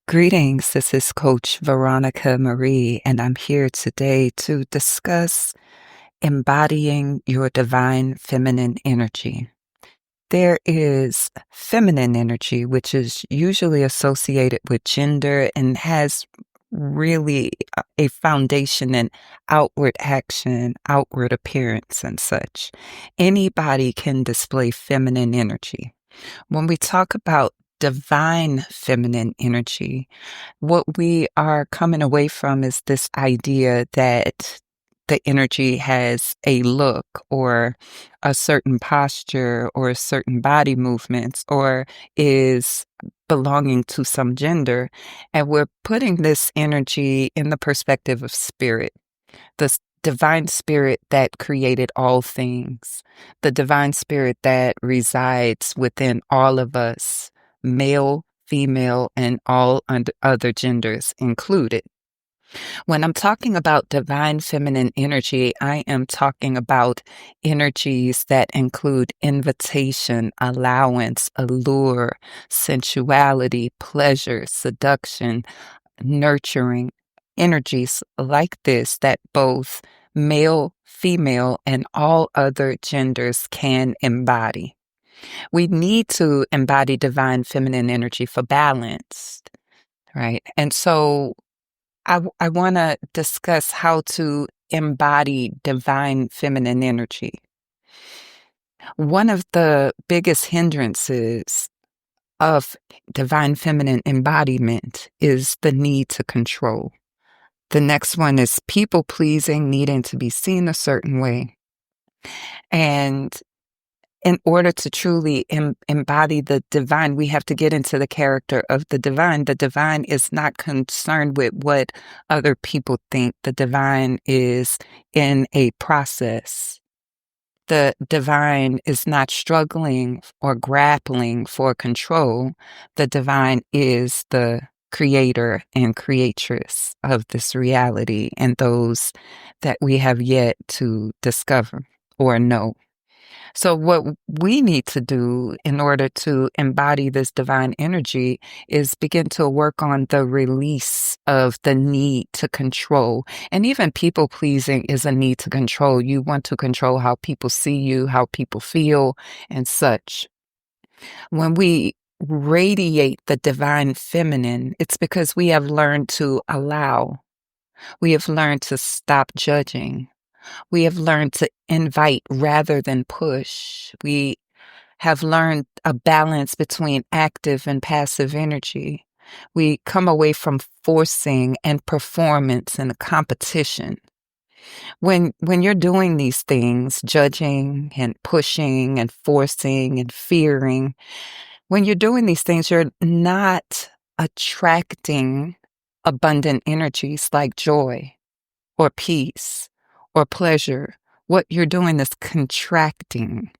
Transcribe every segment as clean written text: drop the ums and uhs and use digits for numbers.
Greetings, this is Coach Veronica Marie, and I'm here today to discuss embodying your divine feminine energy. There is feminine energy, which is usually associated with gender and has really a foundation in outward action, outward appearance, and such. Anybody can display feminine energy. When we talk about divine feminine energy, what we are coming away from is this idea that the energy has a look or a certain posture or certain body movements or is belonging to some gender. And we're putting this energy in the perspective of spirit, the divine spirit that created all things, the divine spirit that resides within all of us, male, female, and all other genders included. When I'm talking about divine feminine energy, I am talking about energies that include invitation, allowance, allure, sensuality, pleasure, seduction, nurturing, energies like this that both male, female, and all other genders can embody. We need to embody divine feminine energy for balance, right? And so I want to discuss how to embody divine feminine energy. One of the biggest hindrances of divine feminine embodiment is the need to control. The next one is people pleasing, needing to be seen a certain way. And in order to truly embody the divine, we have to get into the character of the divine. The divine is not concerned with what other people think. The divine is in a process. The divine is not struggling or grappling for control. The divine is the creator and creatress of this reality and those that we have yet to discover or know. So what we need to do in order to embody this divine energy is begin to work on the release of the need to control. And even people pleasing is a need to control. You want to control how people see you, how people feel, and such. When we radiate the divine feminine, it's because we have learned to allow. We have learned to stop judging. We have learned to invite rather than push. We have learned a balance between active and passive energy. We come away from forcing and performance and competition. When you're doing these things, judging and pushing and forcing and fearing, when you're doing these things, you're not attracting abundant energies like joy or peace or pleasure. What you're doing is contracting.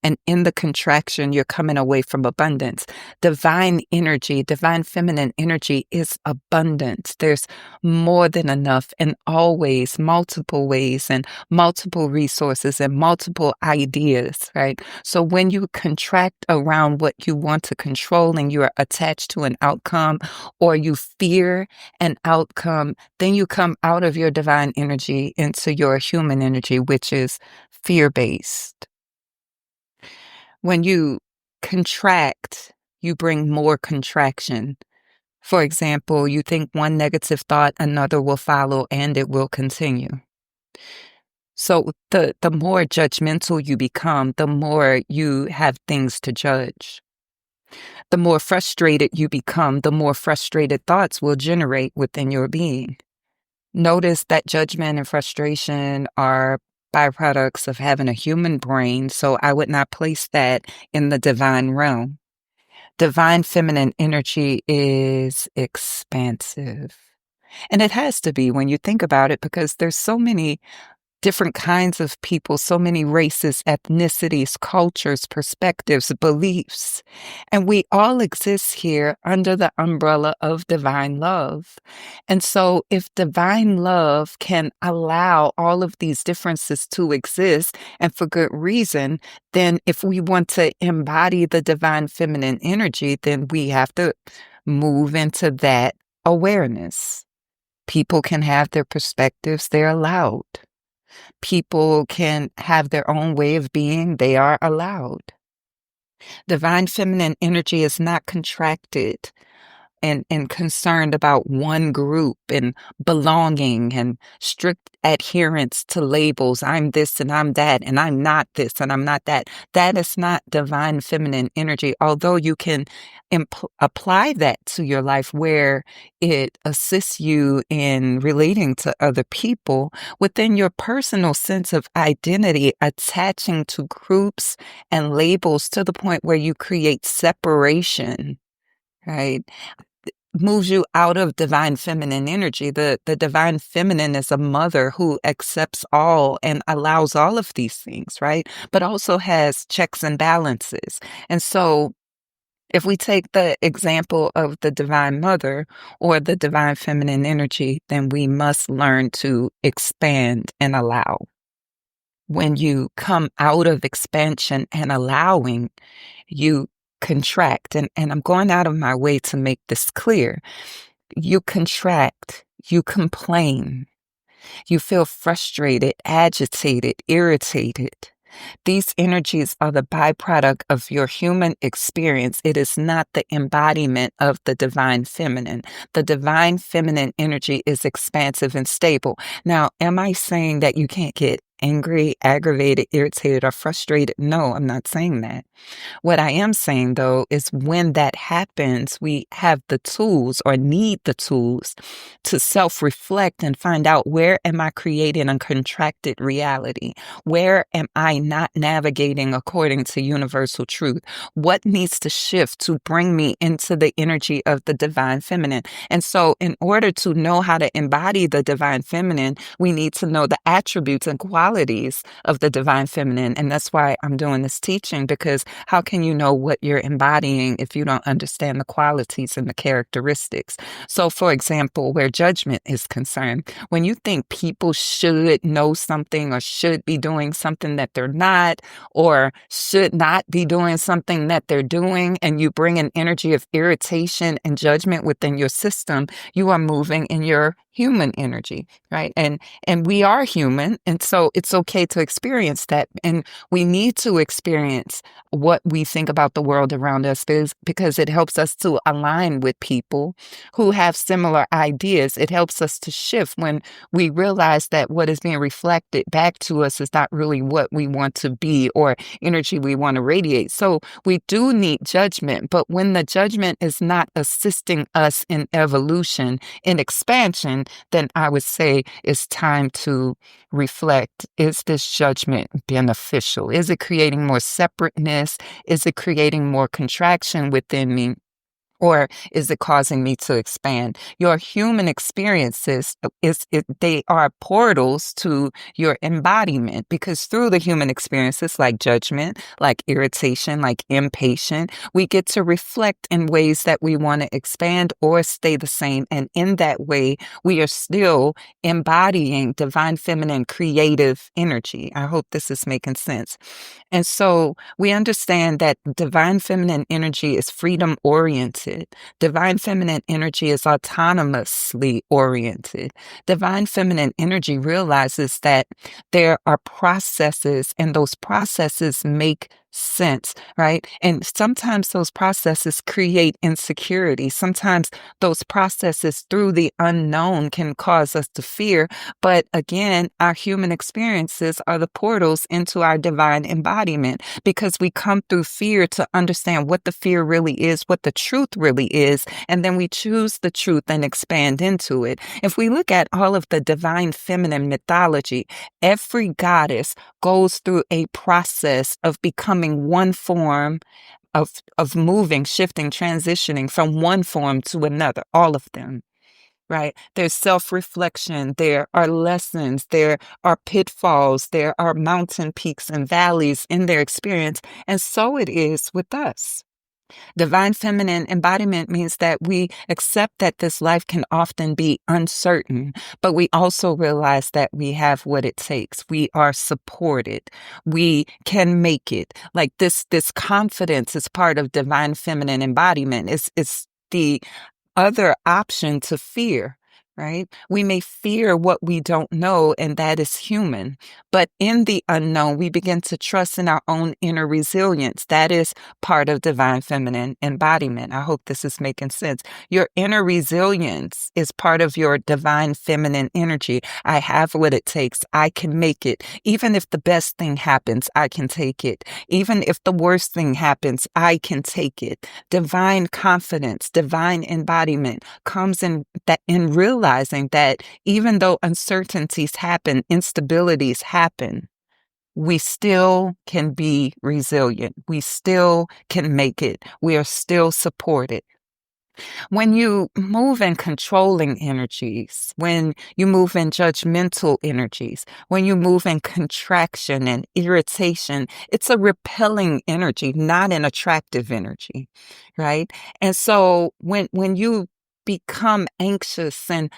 And in the contraction, you're coming away from abundance. Divine energy, divine feminine energy is abundance. There's more than enough and always multiple ways and multiple resources and multiple ideas, right? So when you contract around what you want to control and you are attached to an outcome or you fear an outcome, then you come out of your divine energy into your human energy, which is fear-based. When you contract, you bring more contraction. For example, you think one negative thought, another will follow, and it will continue. So the more judgmental you become, the more you have things to judge. The more frustrated you become, the more frustrated thoughts will generate within your being. Notice that judgment and frustration are byproducts of having a human brain, so I would not place that in the divine realm. Divine feminine energy is expansive. And it has to be when you think about it, because there's so many different kinds of people, so many races, ethnicities, cultures, perspectives, beliefs. And we all exist here under the umbrella of divine love. And so if divine love can allow all of these differences to exist, and for good reason, then if we want to embody the divine feminine energy, then we have to move into that awareness. People can have their perspectives, they're allowed. People can have their own way of being, they are allowed. Divine feminine energy is not contracted and concerned about one group and belonging and strict adherence to labels. I'm this and I'm that, and I'm not this and I'm not that. That is not divine feminine energy, although you can apply that to your life where it assists you in relating to other people within your personal sense of identity, attaching to groups and labels to the point where you create separation, right? Moves you out of divine feminine energy. The divine feminine is a mother who accepts all and allows all of these things, right? But also has checks and balances. And so if we take the example of the divine mother or the divine feminine energy, then we must learn to expand and allow. When you come out of expansion and allowing, you contract. And I'm going out of my way to make this clear. You contract, you complain, you feel frustrated, agitated, irritated. These energies are the byproduct of your human experience. It is not the embodiment of the divine feminine. The divine feminine energy is expansive and stable. Now, am I saying that you can't get angry, aggravated, irritated, or frustrated? No, I'm not saying that. What I am saying, though, is when that happens, we have the tools or need the tools to self-reflect and find out, where am I creating a contracted reality? Where am I not navigating according to universal truth? What needs to shift to bring me into the energy of the divine feminine? And so in order to know how to embody the divine feminine, we need to know the attributes and qualities of the divine feminine. And that's why I'm doing this teaching, because how can you know what you're embodying if you don't understand the qualities and the characteristics? So, for example, where judgment is concerned, when you think people should know something or should be doing something that they're not, or should not be doing something that they're doing, and you bring an energy of irritation and judgment within your system, you are moving in your human energy, right? And we are human, and so it's okay to experience that. And we need to experience what we think about the world around us, because it helps us to align with people who have similar ideas. It helps us to shift when we realize that what is being reflected back to us is not really what we want to be or energy we want to radiate. So we do need judgment, but when the judgment is not assisting us in evolution, in expansion, then I would say it's time to reflect. Is this judgment beneficial? Is it creating more separateness? Is it creating more contraction within me? Or is it causing me to expand? Your human experiences, they are portals to your embodiment, because through the human experiences like judgment, like irritation, like impatient, we get to reflect in ways that we want to expand or stay the same. And in that way, we are still embodying divine feminine creative energy. I hope this is making sense. And so we understand that divine feminine energy is freedom oriented. Divine feminine energy is autonomously oriented. Divine feminine energy realizes that there are processes, and those processes make sense, right? And sometimes those processes create insecurity. Sometimes those processes through the unknown can cause us to fear. But again, our human experiences are the portals into our divine embodiment, because we come through fear to understand what the fear really is, what the truth really is, and then we choose the truth and expand into it. If we look at all of the divine feminine mythology, every goddess goes through a process of becoming one form, of moving, shifting, transitioning from one form to another, all of them. Right? There's self-reflection. There are lessons. There are pitfalls. There are mountain peaks and valleys in their experience. And so it is with us. Divine feminine embodiment means that we accept that this life can often be uncertain, but we also realize that we have what it takes. We are supported. We can make it. Like this confidence is part of divine feminine embodiment. It's the other option to fear, right? We may fear what we don't know, and that is human. But in the unknown, we begin to trust in our own inner resilience. That is part of divine feminine embodiment. I hope this is making sense. Your inner resilience is part of your divine feminine energy. I have what it takes. I can make it. Even if the best thing happens, I can take it. Even if the worst thing happens, I can take it. Divine confidence, divine embodiment comes in realizing that even though uncertainties happen, instabilities happen, we still can be resilient. We still can make it. We are still supported. When you move in controlling energies, when you move in judgmental energies, when you move in contraction and irritation, it's a repelling energy, not an attractive energy, right? And so when you become anxious and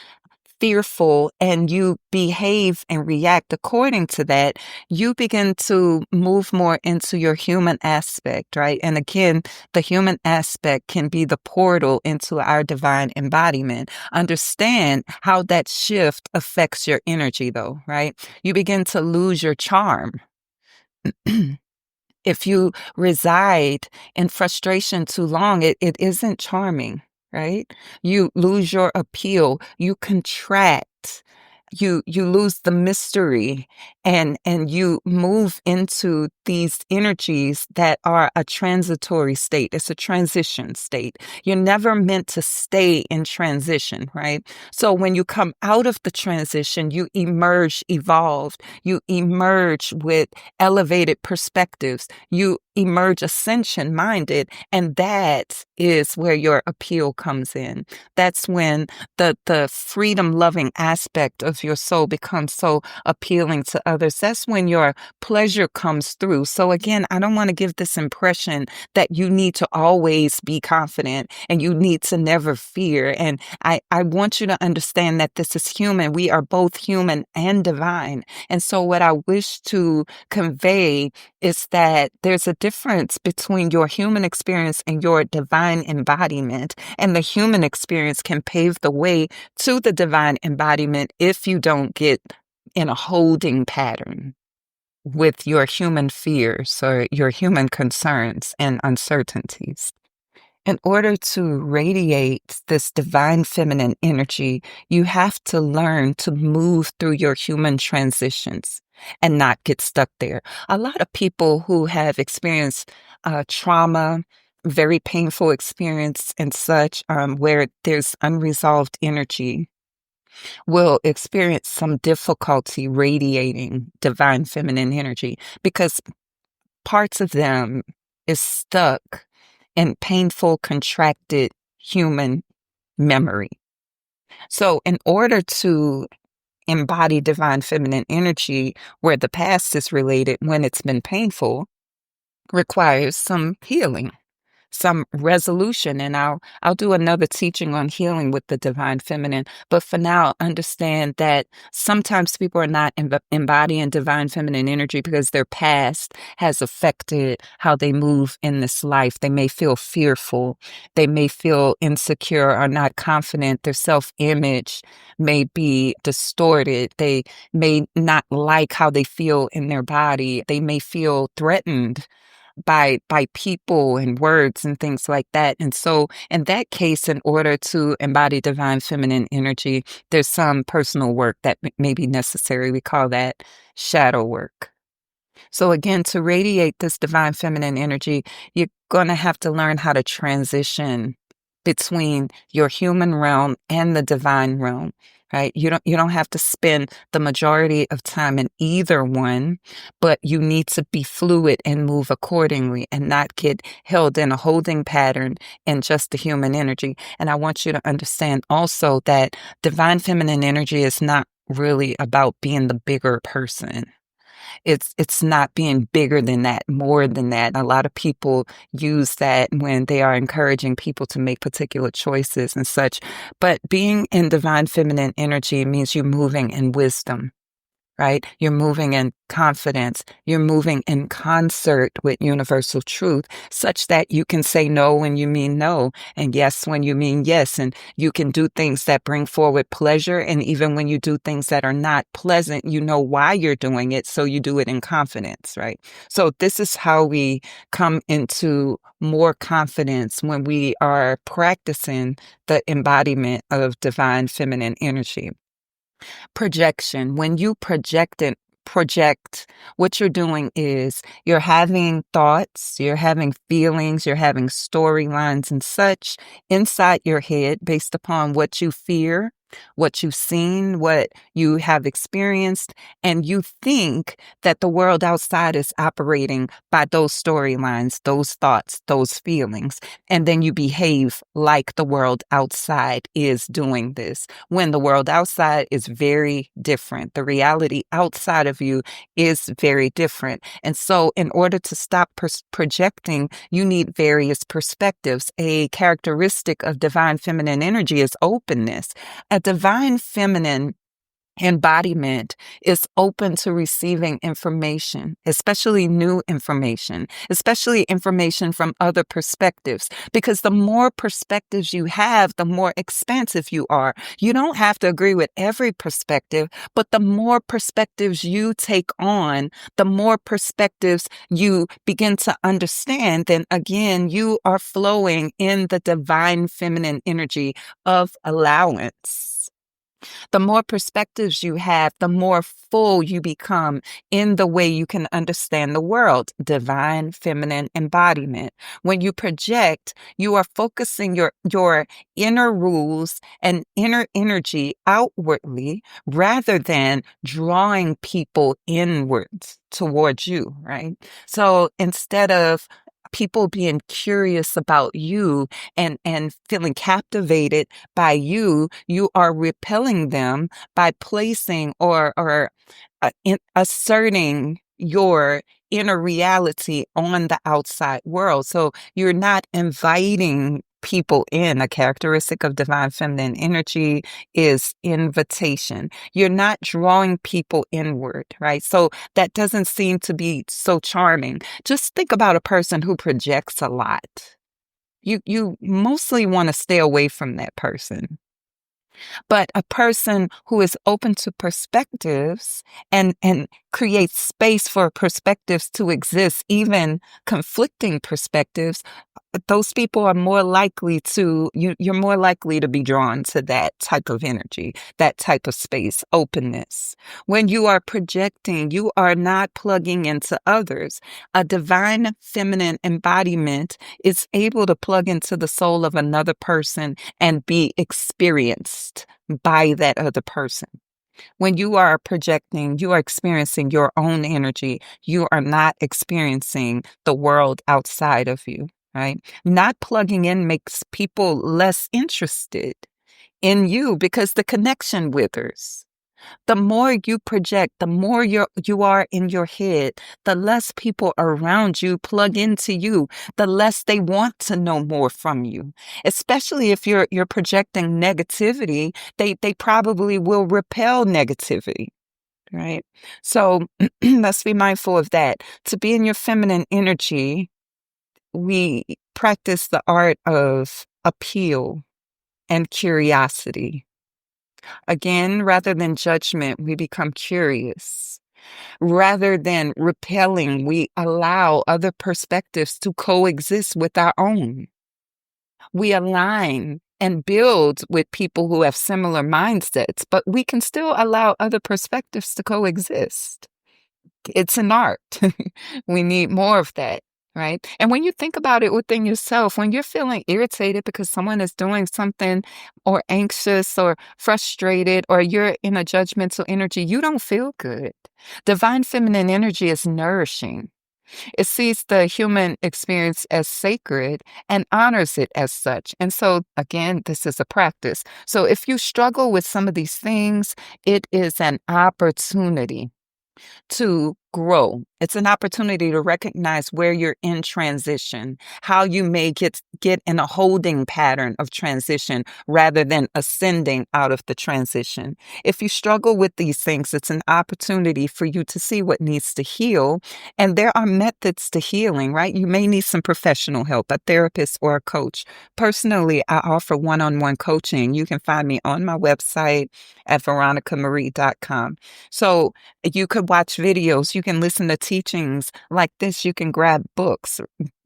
fearful and you behave and react according to that, you begin to move more into your human aspect, right? And again, the human aspect can be the portal into our divine embodiment. Understand how that shift affects your energy, though, right? You begin to lose your charm. If you reside in frustration too long, it isn't charming, right? You lose your appeal, you contract, you lose the mystery, and you move into these energies that are a transitory state. It's a transition state. You're never meant to stay in transition, right? So when you come out of the transition, you emerge evolved. You emerge with elevated perspectives. You emerge ascension minded, and that is where your appeal comes in. That's when the freedom loving aspect of your soul becomes so appealing to others. That's when your pleasure comes through. So again, I don't want to give this impression that you need to always be confident and you need to never fear. And I want you to understand that this is human. We are both human and divine. And so what I wish to convey is that there's a difference between your human experience and your divine embodiment. And the human experience can pave the way to the divine embodiment if you don't get in a holding pattern with your human fears or your human concerns and uncertainties. In order to radiate this divine feminine energy, you have to learn to move through your human transitions and not get stuck there. A lot of people who have experienced trauma, very painful experience and such, where there's unresolved energy, will experience some difficulty radiating divine feminine energy because parts of them is stuck in painful, contracted human memory. So in order to embody divine feminine energy where the past is related when it's been painful requires some healing, some resolution. And I'll do another teaching on healing with the divine feminine. But for now, understand that sometimes people are not embodying divine feminine energy because their past has affected how they move in this life. They may feel fearful. They may feel insecure or not confident. Their self-image may be distorted. They may not like how they feel in their body. They may feel threatened by people and words and things like that. And so in that case, in order to embody divine feminine energy, there's some personal work that may be necessary. We call that shadow work. So again, to radiate this divine feminine energy, you're going to have to learn how to transition between your human realm and the divine realm, right? You don't have to spend the majority of time in either one, but you need to be fluid and move accordingly and not get held in a holding pattern in just the human energy. And I want you to understand also that divine feminine energy is not really about being the bigger person. It's not being bigger than that, more than that. A lot of people use that when they are encouraging people to make particular choices and such. But being in divine feminine energy means you're moving in wisdom. right? You're moving in confidence. You're moving in concert with universal truth, such that you can say no when you mean no and yes when you mean yes. And you can do things that bring forward pleasure. And even when you do things that are not pleasant, you know why you're doing it. So you do it in confidence, right? So this is how we come into more confidence when we are practicing the embodiment of divine feminine energy. Projection. When you project, what you're doing is you're having thoughts, you're having feelings, you're having storylines and such inside your head based upon what you fear, what you've seen, what you have experienced, and you think that the world outside is operating by those storylines, those thoughts, those feelings, and then you behave like the world outside is doing this when the world outside is very different. The reality outside of you is very different. And so, in order to stop projecting, you need various perspectives. A characteristic of divine feminine energy is openness. A divine feminine embodiment is open to receiving information, especially new information, especially information from other perspectives, because the more perspectives you have, the more expansive you are. You don't have to agree with every perspective, but the more perspectives you take on, the more perspectives you begin to understand, then again, you are flowing in the divine feminine energy of allowance. The more perspectives you have, the more full you become in the way you can understand the world. Divine feminine embodiment. When you project, you are focusing your inner rules and inner energy outwardly rather than drawing people inwards towards you, right? So instead of people being curious about you and feeling captivated by you, you are repelling them by placing or asserting your inner reality on the outside world. So you're not inviting people in. A characteristic of divine feminine energy is invitation. You're not drawing people inward, right? So that doesn't seem to be so charming. Just think about a person who projects a lot. You mostly want to stay away from that person. But a person who is open to perspectives and creates space for perspectives to exist, even conflicting perspectives, those people are more likely to you're more likely to be drawn to that type of energy, that type of space, openness. When you are projecting, you are not plugging into others. A divine feminine embodiment is able to plug into the soul of another person and be experienced by that other person. When you are projecting, you are experiencing your own energy. You are not experiencing the world outside of you, right? Not plugging in makes people less interested in you because the connection withers. The more you project, the more you are in your head, the less people around you plug into you, the less they want to know more from you. Especially if you're projecting negativity, they probably will repel negativity, right? So let's be mindful of that. To be in your feminine energy, we practice the art of appeal and curiosity. Again, rather than judgment, we become curious. Rather than repelling, we allow other perspectives to coexist with our own. We align and build with people who have similar mindsets, but we can still allow other perspectives to coexist. It's an art. We need more of that, right? And when you think about it within yourself, when you're feeling irritated because someone is doing something or anxious or frustrated or you're in a judgmental energy, you don't feel good. Divine feminine energy is nourishing. It sees the human experience as sacred and honors it as such. And so, again, this is a practice. So if you struggle with some of these things, it is an opportunity to grow. It's an opportunity to recognize where you're in transition, how you may get in a holding pattern of transition rather than ascending out of the transition. If you struggle with these things, it's an opportunity for you to see what needs to heal. And there are methods to healing, right? You may need some professional help, a therapist or a coach. Personally, I offer one-on-one coaching. You can find me on my website at veronicamarie.com. So you could watch videos, you can listen to teachings like this, you can grab books,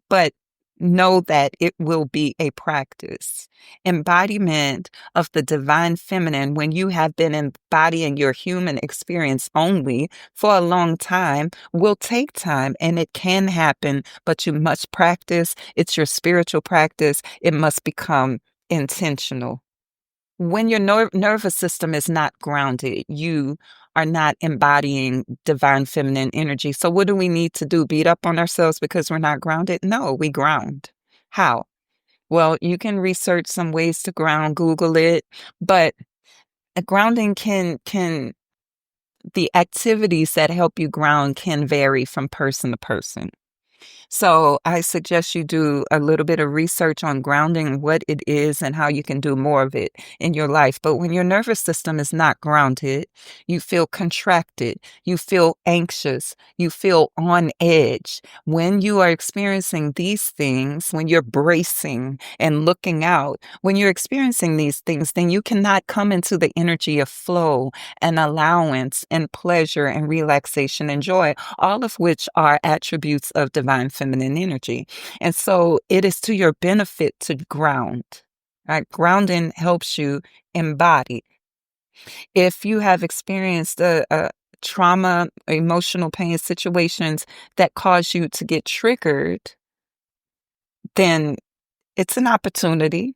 but know that it will be a practice. Embodiment of the divine feminine, when you have been embodying your human experience only for a long time, will take time, and it can happen, but you must practice. It's your spiritual practice. It must become intentional. When your nervous system is not grounded, you are not embodying divine feminine energy. So what do we need to do? Beat up on ourselves because we're not grounded? No, we ground. How? Well, you can research some ways to ground, Google it, but grounding can the activities that help you ground can vary from person to person. So I suggest you do a little bit of research on grounding, what it is and how you can do more of it in your life. But when your nervous system is not grounded, you feel contracted, you feel anxious, you feel on edge. When you are experiencing these things, when you're bracing and looking out, when you're experiencing these things, then you cannot come into the energy of flow and allowance and pleasure and relaxation and joy, all of which are attributes of divine feminine energy. And so it is to your benefit to ground. Right? Grounding helps you embody. If you have experienced a trauma, emotional pain situations that cause you to get triggered, then it's an opportunity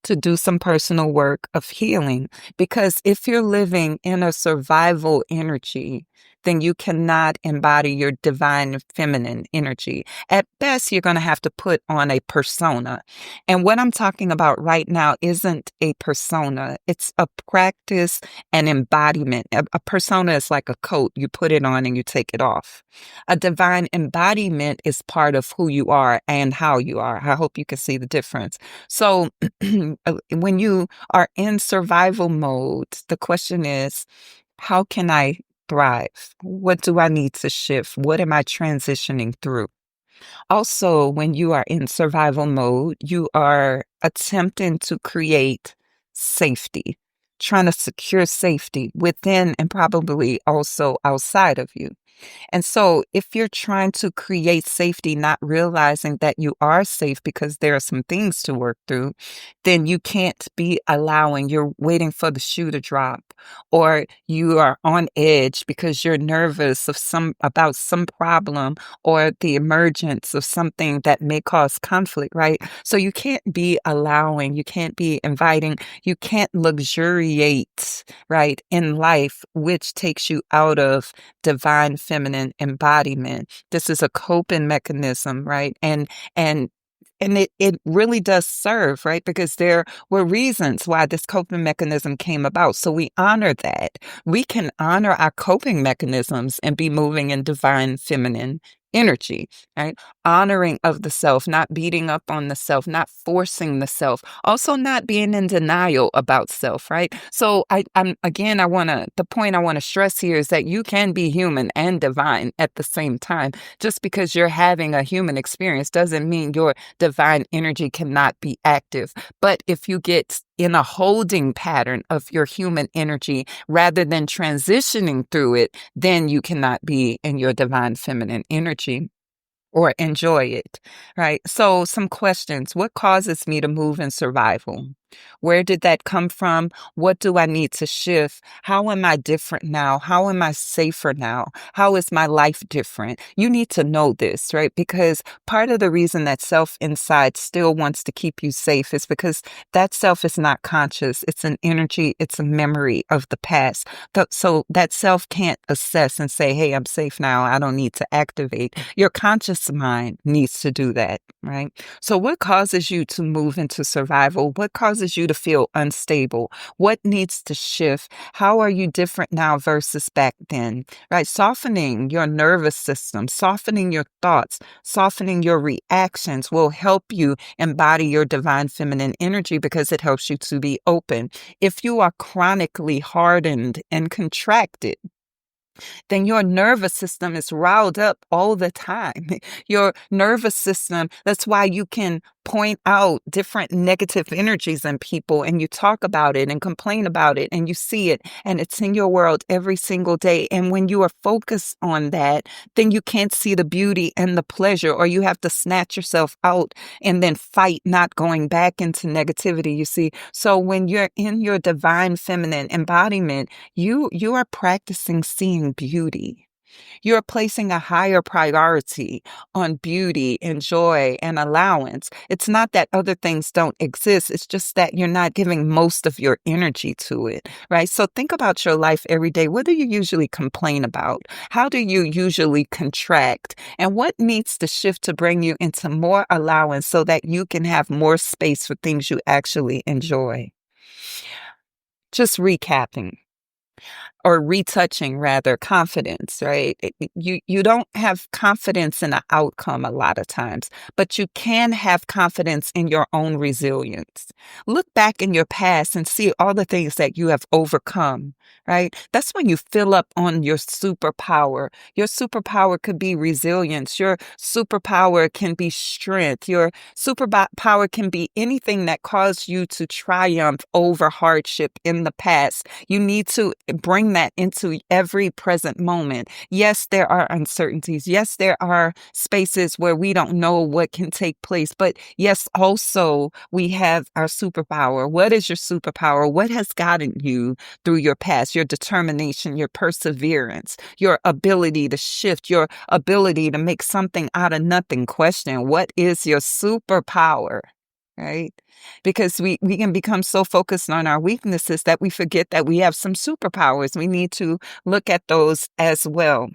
to do some personal work of healing. Because if you're living in a survival energy, then you cannot embody your divine feminine energy. At best, you're going to have to put on a persona. And what I'm talking about right now isn't a persona. It's a practice and embodiment. A persona is like a coat. You put it on and you take it off. A divine embodiment is part of who you are and how you are. I hope you can see the difference. So when you are in survival mode, the question is, how can I thrive? What do I need to shift? What am I transitioning through? Also, when you are in survival mode, you are attempting to create safety, trying to secure safety within and probably also outside of you. And so if you're trying to create safety, not realizing that you are safe because there are some things to work through, then you can't be allowing, you're waiting for the shoe to drop, or you are on edge because you're nervous about some problem or the emergence of something that may cause conflict, right? So you can't be allowing, you can't be inviting, you can't luxuriate, right, in life, which takes you out of divine feminine embodiment. This is a coping mechanism, right? And it really does serve, right? Because there were reasons why this coping mechanism came about. So we honor that. We can honor our coping mechanisms and be moving in divine feminine energy, right? Honoring of the self, not beating up on the self, not forcing the self, also not being in denial about self, right? So the point I want to stress here is that you can be human and divine at the same time. Just because you're having a human experience doesn't mean your divine energy cannot be active. But if you get in a holding pattern of your human energy rather than transitioning through it, then you cannot be in your divine feminine energy or enjoy it, right? So some questions. What causes me to move in survival? Where did that come from? What do I need to shift? How am I different now? How am I safer now? How is my life different? You need to know this, right? Because part of the reason that self inside still wants to keep you safe is because that self is not conscious. It's an energy, it's a memory of the past. So that self can't assess and say, hey, I'm safe now. I don't need to activate. Your conscious mind needs to do that, right? So what causes you to move into survival? What causes causes you to feel unstable? What needs to shift? How are you different now versus back then? Right? Softening your nervous system, softening your thoughts, softening your reactions will help you embody your divine feminine energy because it helps you to be open. If you are chronically hardened and contracted, then your nervous system is riled up all the time. Your nervous system, that's why you can point out different negative energies in people and you talk about it and complain about it and you see it and it's in your world every single day. And when you are focused on that, then you can't see the beauty and the pleasure, or you have to snatch yourself out and then fight not going back into negativity, you see. So when you're in your divine feminine embodiment, you are practicing seeing beauty. You're placing a higher priority on beauty and joy and allowance. It's not that other things don't exist. It's just that you're not giving most of your energy to it, right? So think about your life every day. What do you usually complain about? How do you usually contract? And what needs to shift to bring you into more allowance so that you can have more space for things you actually enjoy? Just recapping. Or retouching rather, confidence, right? You don't have confidence in the outcome a lot of times, but you can have confidence in your own resilience. Look back in your past and see all the things that you have overcome, right? That's when you fill up on your superpower. Your superpower could be resilience. Your superpower can be strength. Your superpower can be anything that caused you to triumph over hardship in the past. You need to bring that into every present moment. Yes, there are uncertainties. Yes, there are spaces where we don't know what can take place. But yes, also we have our superpower. What is your superpower? What has gotten you through your past? Your determination, your perseverance, your ability to shift, your ability to make something out of nothing. Question, what is your superpower? Right? Because we can become so focused on our weaknesses that we forget that we have some superpowers. We need to look at those as well.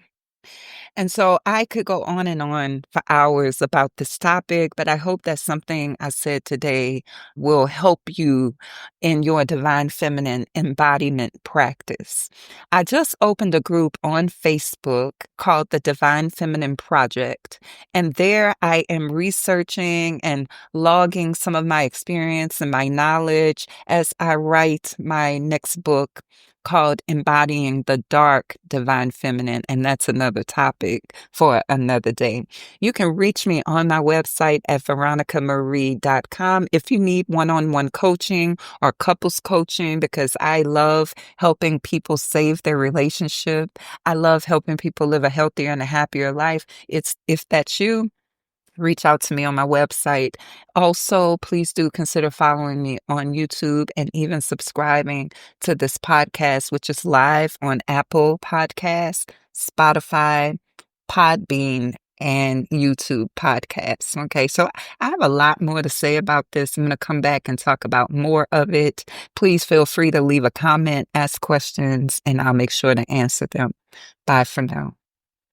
And so I could go on and on for hours about this topic, but I hope that something I said today will help you in your divine feminine embodiment practice. I just opened a group on Facebook called the Divine Feminine Project, and there I am researching and logging some of my experience and my knowledge as I write my next book called Embodying the Dark Divine Feminine, and that's another topic for another day. You can reach me on my website at veronicamarie.com if you need one-on-one coaching or couples coaching, because I love helping people save their relationship. I love helping people live a healthier and a happier life. If that's you, reach out to me on my website. Also, please do consider following me on YouTube and even subscribing to this podcast, which is live on Apple Podcasts, Spotify, Podbean, and YouTube podcasts. Okay, so I have a lot more to say about this. I'm going to come back and talk about more of it. Please feel free to leave a comment, ask questions, and I'll make sure to answer them. Bye for now.